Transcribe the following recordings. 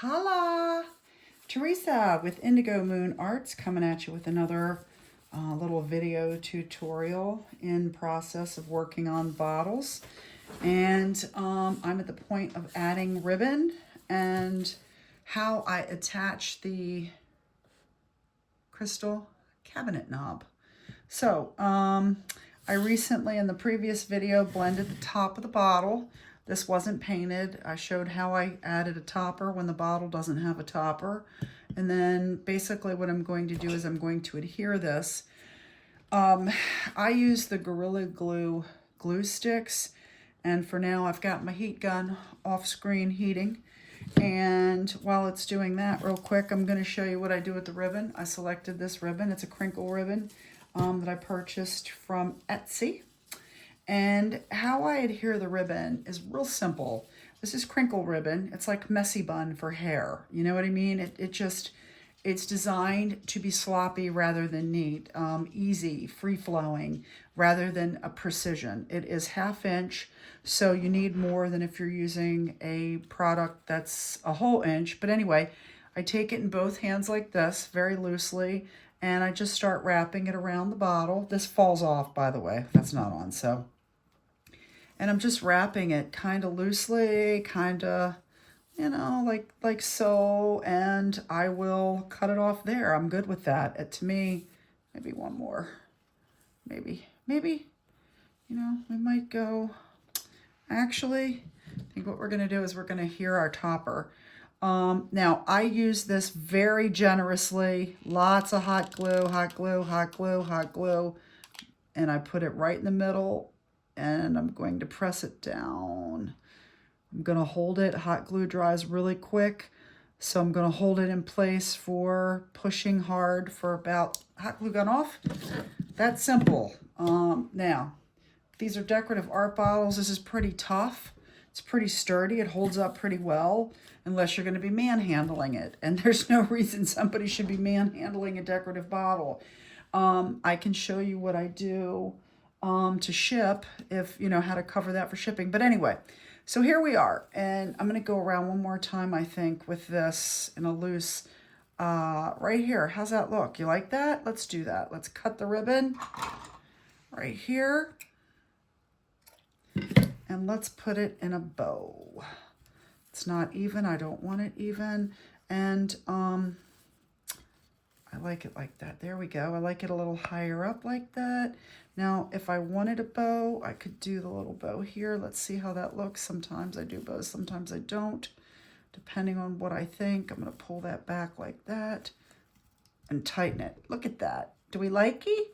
Holla! Teresa with Indigo Moon Arts coming at you with another little video tutorial in process of working on bottles. And I'm at the point of adding ribbon and how I attach the crystal cabinet knob. So I recently in the previous video blended the top of the bottle. This wasn't painted. I showed how I added a topper when the bottle doesn't have a topper. And then basically what I'm going to do is I'm going to adhere this. I use the Gorilla Glue glue sticks. And for now I've got my heat gun off screen heating. And while it's doing that real quick, I'm going to show you what I do with the ribbon. I selected this ribbon. It's a crinkle ribbon that I purchased from Etsy. And how I adhere the ribbon is real simple. This is crinkle ribbon. It's like messy bun for hair. You know what I mean? It's designed to be sloppy rather than neat, easy, free-flowing, rather than a precision. It is 1/2 inch, so you need more than if you're using a product that's a whole inch. But anyway, I take it in both hands like this, very loosely, and I just start wrapping it around the bottle. This falls off, by the way. That's not on, so. And I'm just wrapping it kind of loosely, kind of, you know, like so, and I will cut it off there. I'm good with that. To me, maybe one more. Maybe, you know, we might go, actually, I think what we're going to do is we're going to adhere our topper. Now, I use this very generously. Lots of hot glue, hot glue, hot glue, hot glue. And I put it right in the middle, and I'm going to press it down. I'm going to hold it. Hot glue dries really quick, so I'm going to hold it in place for pushing hard for about, hot glue gun off. That's simple. Now, these are decorative art bottles. This is pretty tough. It's pretty sturdy. It holds up pretty well, unless you're going to be manhandling it. And there's no reason somebody should be manhandling a decorative bottle. I can show you what I do to ship, if you know how to cover that for shipping. But anyway, so here we are. And I'm going to go around one more time, I think, with this in a loose, right here. How's that look? You like that? Let's do that. Let's cut the ribbon right here. And let's put it in a bow. It's not even. I don't want it even. And I like it like that. There we go. I like it a little higher up like that. Now, if I wanted a bow, I could do the little bow here. Let's see how that looks. Sometimes I do bows, sometimes I don't, depending on what I think. I'm going to pull that back like that and tighten it. Look at that. Do we like it?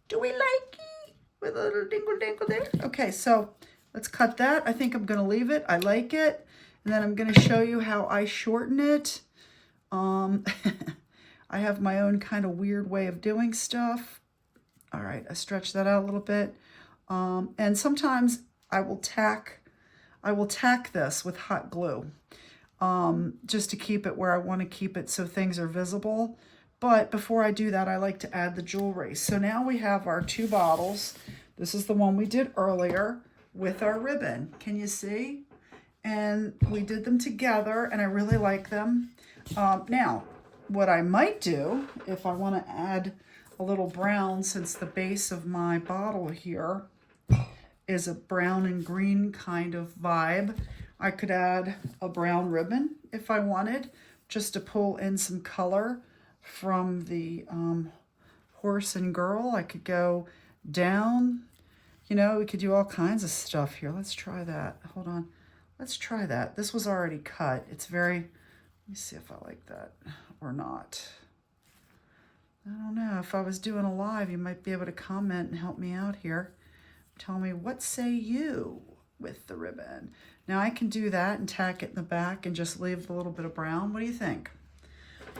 Do we like it? With a little dingle dingle there. Okay, so let's cut that. I think I'm going to leave it. I like it. And then I'm going to show you how I shorten it. I have my own kind of weird way of doing stuff. All right, I stretch that out a little bit. And sometimes I will tack this with hot glue, just to keep it where I want to keep it so things are visible. But before I do that, I like to add the jewelry. So now we have our 2 bottles. This is the one we did earlier with our ribbon. Can you see? And we did them together, and I really like them. Now, what I might do, if I want to add a little brown, since the base of my bottle here is a brown and green kind of vibe, I could add a brown ribbon if I wanted, just to pull in some color from the horse and girl. I could go down, you know, we could do all kinds of stuff here. Let's try that. Hold on. Let's try that. This was already cut. It's very, let me see if I like that or not. I don't know. If I was doing a live, you might be able to comment and help me out here. Tell me, what say you with the ribbon? Now I can do that and tack it in the back and just leave a little bit of brown. What do you think?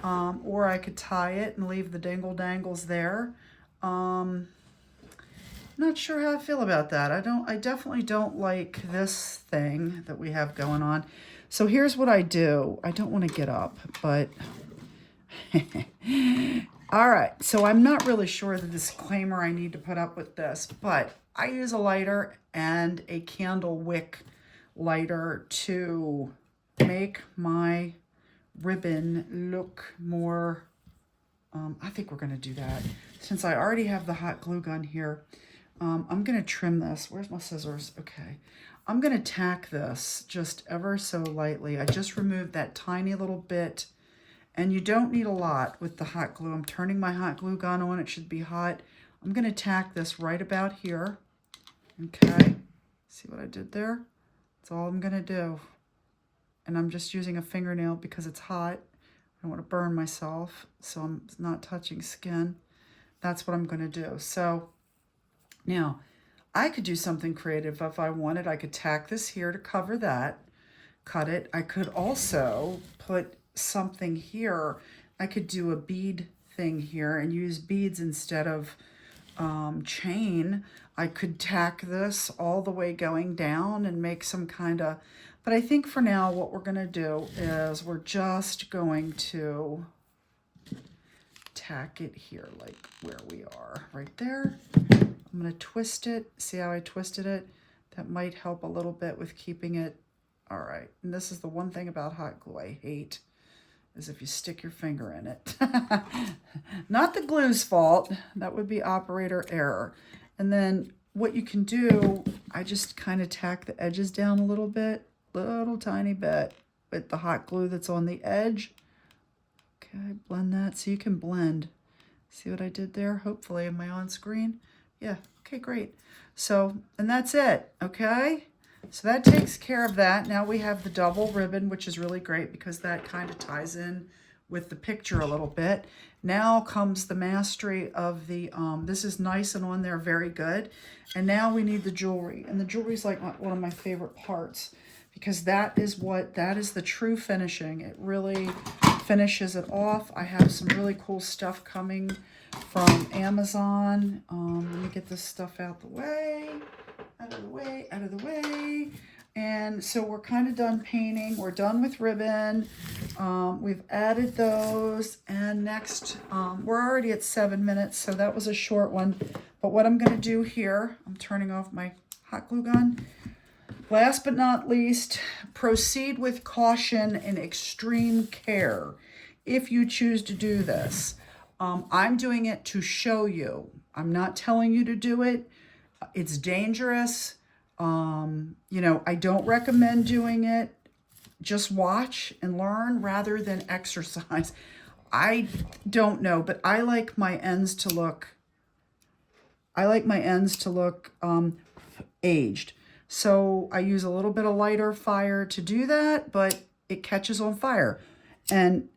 Or I could tie it and leave the dingle dangles there. Not sure how I feel about that. I definitely don't like this thing that we have going on. So here's what I do. I don't want to get up, but all right, so I'm not really sure the disclaimer I need to put up with this, but I use a lighter and a candle wick lighter to make my ribbon look more, I think we're going to do that. Since I already have the hot glue gun here, I'm going to trim this. Where's my scissors? Okay. I'm going to tack this just ever so lightly. I just removed that tiny little bit, and you don't need a lot with the hot glue. I'm turning my hot glue gun on. It should be hot. I'm going to tack this right about here. Okay. See what I did there? That's all I'm going to do. And I'm just using a fingernail because it's hot. I don't want to burn myself, so I'm not touching skin. That's what I'm going to do. So now I could do something creative if I wanted. I could tack this here to cover that, cut it. I could also put something here. I could do a bead thing here and use beads instead of chain. I could tack this all the way going down and make some kind of, but I think for now what we're going to do is we're just going to tack it here like where we are, right there. I'm going to twist it. See how I twisted it? That might help a little bit with keeping it. All right, and this is the one thing about hot glue I hate, is if you stick your finger in it. Not the glue's fault. That would be operator error. And then what you can do, I just kind of tack the edges down a little bit, little tiny bit with the hot glue that's on the edge. Okay, blend that so you can blend. See what I did there? Hopefully, am I on screen? Yeah, okay, great. So, and that's it, okay? So that takes care of that. Now we have the double ribbon, which is really great because that kind of ties in with the picture a little bit. Now comes the mastery of the, this is nice and on there, very good. And now we need the jewelry. And the jewelry is like one of my favorite parts because that is the true finishing. It really finishes it off. I have some really cool stuff coming from Amazon. Let me get this stuff out the way. Out of the way. And so we're kind of done painting. We're done with ribbon. We've added those. And next, we're already at 7 minutes, so that was a short one. But what I'm going to do here, I'm turning off my hot glue gun. Last but not least, proceed with caution and extreme care if you choose to do this. I'm doing it to show you. I'm not telling you to do it. It's dangerous. You know, I don't recommend doing it. Just watch and learn rather than exercise. I don't know, but I like my ends to look, aged. So I use a little bit of lighter fire to do that, but it catches on fire. And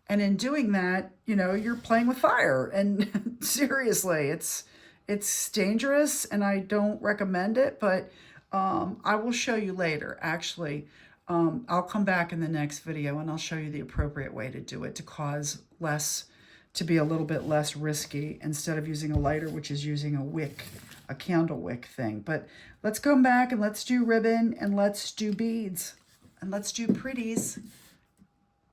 in doing that, you know, you're playing with fire. And seriously, it's dangerous and I don't recommend it, but I will show you later. Actually, I'll come back in the next video and I'll show you the appropriate way to do it to be a little bit less risky instead of using a lighter, which is using a wick, a candle wick thing. But let's come back and let's do ribbon and let's do beads and let's do pretties.